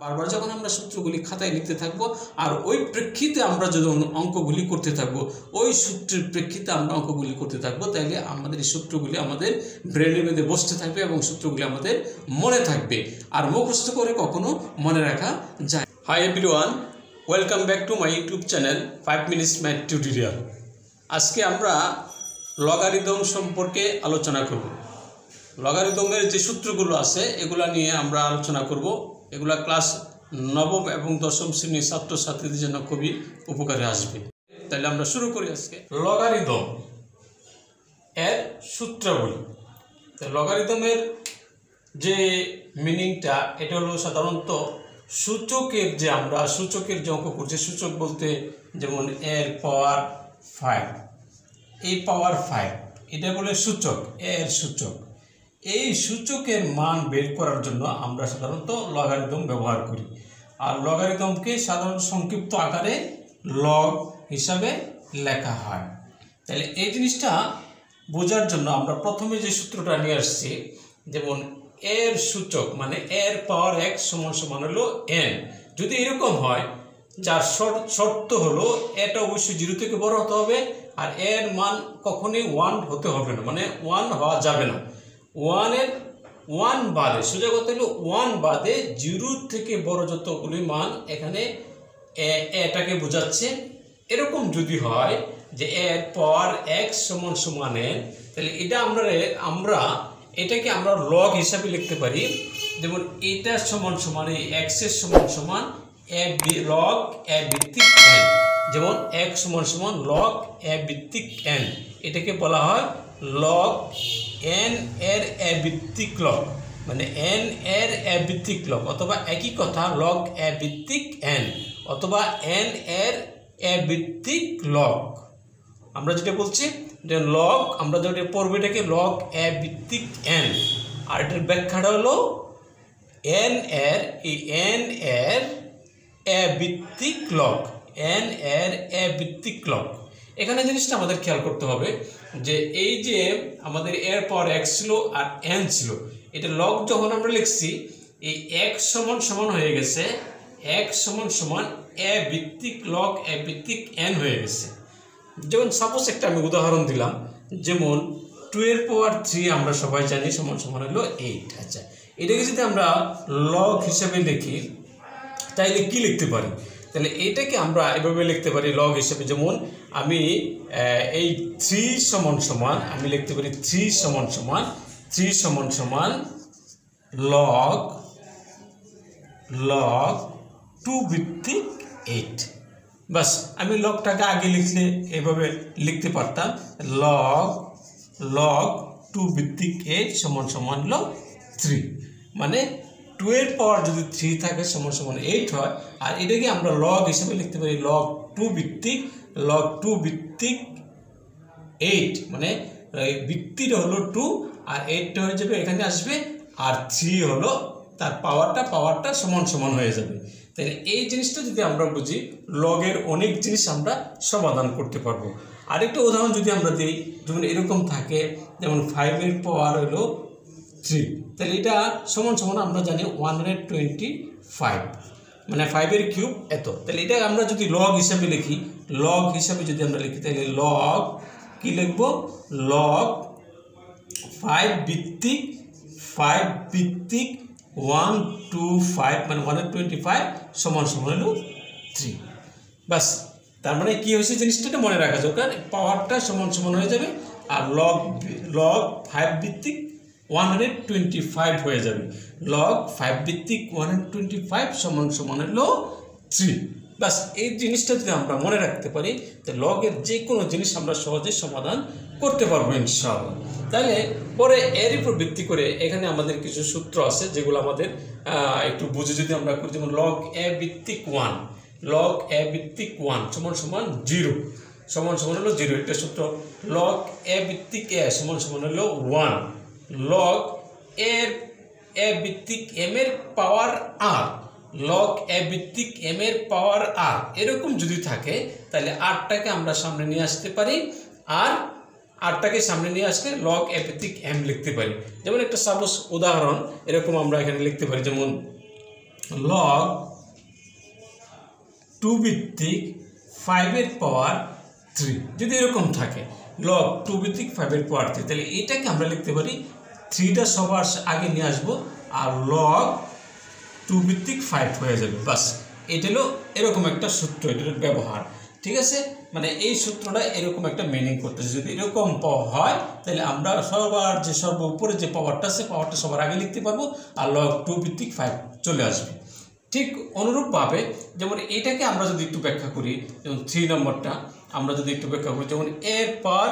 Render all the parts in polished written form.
বারবার যখন আমরা সূত্রগুলি খাতায় লিখতে থাকবো আর ওই প্রেক্ষিতে আমরা যখন অঙ্কগুলি করতে থাকবো, ওই সূত্রের প্রেক্ষিতে আমরা অঙ্কগুলি করতে থাকবো, তাহলে আমাদের এই সূত্রগুলি আমাদের ব্রেনের মধ্যে বসতে থাকবে এবং সূত্রগুলি আমাদের মনে থাকবে। আর মুখস্থ করে কখনো মনে রাখা যায়। Hi everyone, welcome back to my YouTube channel 5 minutes math tutorial. আজকে আমরা লগারিদম সম্পর্কে আলোচনা করব। লগারিদমের যে সূত্রগুলো আছে এগুলা নিয়ে আমরা আলোচনা করব। এগুলা ক্লাস 9ম এবং 10ম শ্রেণীর ছাত্রছাত্রীদের জন্য খুবই উপকারে আসবে। তাহলে আমরা শুরু করি আজকে লগারিদম এর সূত্রাবলী। লগারিদমের যে মিনিংটা এটা হলো সাধারণত সূচকের যে আমরা সূচকের যে অঙ্ক করছি, সূচক বলতে যেমন এর পাওয়ার 5, এই পাওয়ার 5 এটা বলে সূচক, এর সূচক। এই সূচকের মান বের করার জন্য আমরা সাধারণত লগারিদম ব্যবহার করি। আর লগারিদমকে সাধারণ সংক্ষিপ্ত আকারে লগ হিসাবে লেখা হয়। তাহলে এই জিনিসটা বোঝার জন্য আমরা প্রথমে যে সূত্রটা নিয়ে আসছি, যেমন এর সূচক মানে এর পাওয়ার x সমান হলো n। যদি এরকম হয়, যার শর্ত হলো এটা অবশ্যই 0 থেকে বড় হতে হবে আর এর মান কখনোই 1 হতে হবে না, মানে 1 হওয়া যাবে না। 1 বাদে সোজা কথা হলো 1 বাদে 0 থেকে বড় যতগুলি মান এখানে এটাকে বোঝাচ্ছে। এরকম যদি হয় যে এর পাওয়ার x সমান n, তাহলে এটা আমরা এটাকে আমরা লগ হিসাবে লিখতে পারি। যেমন এটা সমান এই x এর সমান লগ a ভিত্তিক n। যেমন x সমান লগ a ভিত্তিক n, এটাকে বলা হয় লগ n এর a ভিত্তিক লগ, মানে n এর a ভিত্তিক লগ, অথবা একই কথা লগ a ভিত্তিক n, অথবা n এর a ভিত্তিক লগ। আমরা যেটা বলছি যে লগ, আমরা যেটা পড়বো এটাকে লগ a ভিত্তিক n। আর এটার ব্যাখ্যাটা হলো n এর a ভিত্তিক লগ, n এর a ভিত্তিক লগ। এখানে জিনিসটা আমাদের খেয়াল করতে হবে যে এই যে আমাদের এর পাওয়ার x ছিল আর n ছিল, এটা লগ যখন আমরা লিখছি এই x সমান হয়ে গেছে x সমান a ভিত্তিক লগ a ভিত্তিক n হয়ে গেছে। যেমন সাপোজ একটা আমি উদাহরণ দিলাম, যেমন 2 এর পাওয়ার 3 আমরা সবাই জানি সমান হলো 8। আচ্ছা, এটাকে যদি আমরা লগ হিসেবে লিখি তাইলে কি লিখতে পারি? তাহলে এটাকে আমরা এভাবে লিখতে পারি লগ হিসেবে। যেমন আমি এই 3 সমান আমি লিখতে পারি 3 সমান লগ 2 ভিত্তিক 8। বাস, আমি লগটাকে আগে লিখলে এভাবে লিখতে পারতাম লগ 2 ভিত্তিক 8 সমান হলো 3। মানে 2 এর পাওয়ার যদি 3 থাকে সমান 8 হয়। আর এটাকে আমরা লগ হিসেবে লিখতে পারি লগ 2 ভিত্তিক 8, মানে ভিত্তিটা হলো 2 আর 8টা হয়ে যাবে এখানে আসবে, আর 3 হলো তার পাওয়ারটা সমান হয়ে যাবে। তাহলে এই জিনিসটা যদি আমরা বুঝি, লগের অনেক জিনিস আমরা সমাধান করতে পারবো। আরেকটা উদাহরণ যদি আমরা দিই, যেমন এরকম থাকে, যেমন 5 এর পাওয়ার হলো 3, তাহলে এটা সমান আমরা জানি 125, মানে 5 এর কিউব এত। তাহলে এটা আমরা যদি লগ হিসাবে লিখি, তাহলে লগ কি লিখবো? লগ 5 ভিত্তিক 125, মানে 125 সমান হলো 3। বাস, তার মানে কি হয়েছে জিনিসটা মনে রাখা যাবে, কারণ পাওয়ারটা সমান হয়ে যাবে আর লগ 5 ভিত্তিক 125 হয়ে যাবে। লগ 5 ভিত্তিক 125 সমান হলো 3। বাস, এই জিনিসটা যদি আমরা মনে রাখতে পারি, তো লগের যে কোনো জিনিস আমরা সহজে সমাধান করতে পারবো ইনশাআল্লাহ। তাহলে পরে এর উপর ভিত্তি করে এখানে আমাদের কিছু সূত্র আছে যেগুলো আমাদের একটু বুঝে যদি আমরা করি। যেমন লগ a ভিত্তিক 1 সমান 0 হলো 0, একটা সূত্র। লগ a ভিত্তিক a সমান হলো 1। লগ a ভিত্তিক m এর পাওয়ার r, লগ a ভিত্তিক m এর পাওয়ার r, এরকম যদি থাকে তাহলে rটাকে আমরা সামনে নিয়ে আসতে পারি, আর rটাকে সামনে নিয়ে আসলে লগ a ভিত্তিক m লিখতে পারি। যেমন একটা সাপোজ উদাহরণ এরকম আমরা এখানে লিখতে পারি, যেমন লগ 2 ভিত্তিক 5 এর পাওয়ার 3 যদি এরকম থাকে, লগ 2 ভিত্তিক 5 এর পাওয়ার 3, তাহলে এটাকে আমরা লিখতে পারি 3টা সবার আগে নিয়ে আসবো আর লগ 2 ভিত্তিক 5 হয়ে যাবে। বাস এটা হলো এরকম একটা সূত্র, এটার ব্যবহার। ঠিক আছে, মানে এই সূত্রটা এরকম একটা মিনিং করতেছে। যদি এরকম হয় তাহলে আমরা সবার যে উপরে যে পাওয়ারটা আছে পাওয়ারটা সবার আগে লিখতে পারবো আর লগ 2 ভিত্তিক 5 চলে আসবে। ঠিক অনুরূপভাবে যেমন এটাকে আমরা যদি একটু ব্যাখ্যা করি, যেমন 3 নম্বরটা আমরা যদি একটু ব্যাখ্যা করি, যেমন এর পাওয়ার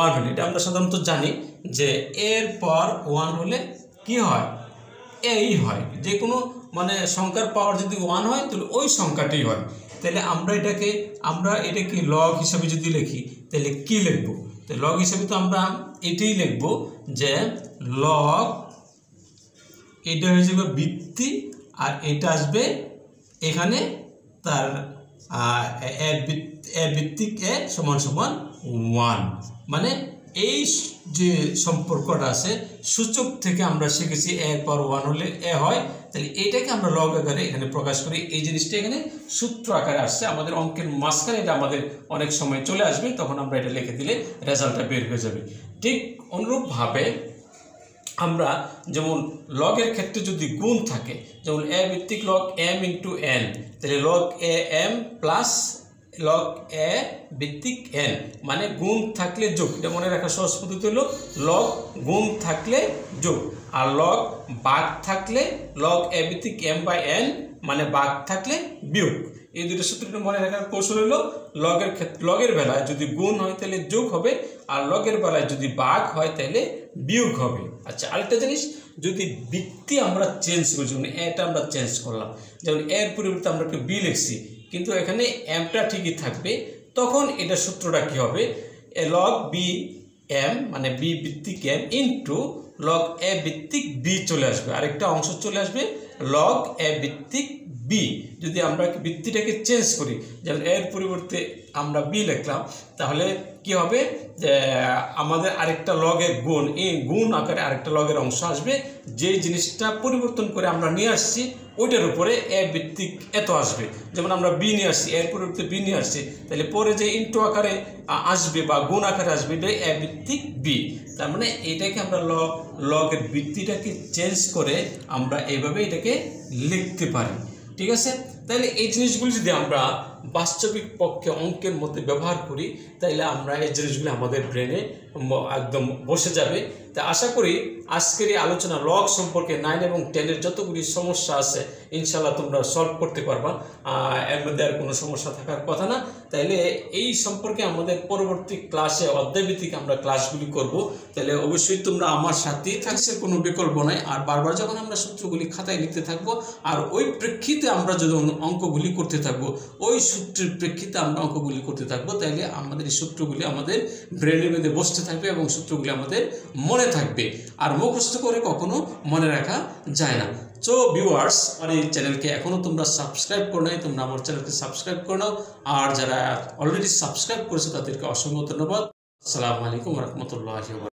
1 হলে, এটা আমরা সাধারণত জানি যে এর পাওয়ার 1 হলে কি হয়, এই হয়। যে কোনো মানে সংখ্যার পাওয়ার যদি 1 হয় তাহলে ওই সংখ্যাটাই হয়। তাহলে আমরা এটাকে লগ হিসাবে যদি লিখি তাহলে কি লিখব? তো লগ হিসাবে তো আমরা এটাই লিখব যে লগ, এটা হয়ে যাবে ভিত্তি আর এটা আসবে এখানে তার এ ভিত্তিক এ সমান সমান 1। মানে এই যে সম্পর্কটা আছে সূচক থেকে আমরা শিখেছি এর পাওয়ার 1 হলে এ হয়, তাহলে এইটাকে আমরা লগ আকারে এখানে প্রকাশ করি। এই জিনিসটা এখানে সূত্র আকারে আসছে, আমাদের অঙ্কের মাঝখানে এটা আমাদের অনেক সময় চলে আসবে, তখন আমরা এটা লিখে দিলে রেজাল্টটা বের হয়ে যাবে। ঠিক অনুরূপভাবে আমরা যেমন লগের ক্ষেত্রে যদি গুণ থাকে, যেমন এ ভিত্তিক লগ এম ইন্টু এন, তাহলে log a M plus log a ভিত্তিক এন, মানে গুণ থাকলে যোগ। এটা মনে রাখা সহজ পদ্ধতি হলো লগ গুণ থাকলে যোগ, আর লগ ভাগ থাকলে লগ এ ভিত্তিক এম বাই এন, মানে ভাগ থাকলে বিয়োগ। এই দুটো সূত্রটা মনে রাখার কৌশল হলো লগের বেলায় যদি গুণ হয় তাহলে যোগ হবে, আর লগের বেলায় যদি ভাগ হয় তাহলে বিয়োগ হবে। আচ্ছা, আরেকটা জিনিস, যদি ভিত্তি আমরা চেঞ্জ করি, যেমন এটা আমরা চেঞ্জ করলাম, যেমন এর পরিবর্তে আমরা একটু বি লিখছি, কিন্তু এখানে এমটা ঠিকই থাকবে, তখন এটা সূত্রটা কি হবে, লগ বি এম মানে বি ভিত্তিক এম ইন্টু লগ এ ভিত্তিক বি চলে আসবে, আরেকটা অংশ চলে আসবে লগ এ ভিত্তিক বি। যদি আমরা ভিত্তিটাকে চেঞ্জ করি, যেমন এর পরিবর্তে আমরা বি লিখলাম, তাহলে কি হবে যে আমাদের আরেকটা লগের গুণ, এই গুণ আকারে আরেকটা লগের অংশ আসবে, যে জিনিসটা পরিবর্তন করে আমরা নিয়ে আসছি ওইটার উপরে এ ভিত্তিক এত আসবে। যেমন আমরা বি নিয়ে আসছি, এর পরিবর্তে বি নিয়ে আসছি, তাহলে পরে যে ইন্টু আকারে আসবে বা গুণ আকারে আসবে এটা এ ভিত্তিক বি। তার মানে এটাকে আমরা লগের ভিত্তিটাকে চেঞ্জ করে আমরা এইভাবে এটাকে লিখতে পারি। ঠিক আছে, তাহলে এই জিনিসগুলি যদি আমরা বাস্তবিক পক্ষে অঙ্কের মধ্যে ব্যবহার করি তাহলে আমরা এই জিনিসগুলি আমাদের ব্রেনে একদম বসে যাবে। তা আশা করি আজকের এই আলোচনা লগ সম্পর্কে 9 এবং 10-এর যতগুলি সমস্যা আছে ইনশাল্লাহ তোমরা সলভ করতে পারবা, এর মধ্যে আর কোনো সমস্যা থাকার কথা না। তাইলে এই সম্পর্কে আমাদের পরবর্তী ক্লাসে অধ্যায়ভিত্তিক আমরা ক্লাসগুলি করব, তাহলে অবশ্যই তোমরা আমার সাথেই থাকছে, কোনো বিকল্প নাই। আর বারবার যখন আমরা সূত্রগুলি খাতায় লিখতে থাকবো আর ওই প্রেক্ষিতে আমরা যখন অঙ্কগুলি করতে থাকবো, ওই সূত্রের প্রেক্ষিতে আমরা অঙ্কগুলি করতে থাকবো, তাইলে আমাদের এই সূত্রগুলি আমাদের ব্রেনের মধ্যে বসতে থাকবে এবং সূত্রগুলি আমাদের মনে থাকবে। আর মুখস্থ করে কখনো মনে রাখা যায় না। সো ভিউয়ার্স, আমার এই চ্যানেলকে এখনও তোমরা সাবস্ক্রাইব করো নাই, তোমরা আমার চ্যানেলকে সাবস্ক্রাইব করে নাও। আর যারা অলরেডি সাবস্ক্রাইব করেছে তাদেরকে অসংখ্য ধন্যবাদ। আসসালামু আলাইকুম ওয়া রাহমাতুল্লাহি ওয়া বারাকাতুহু।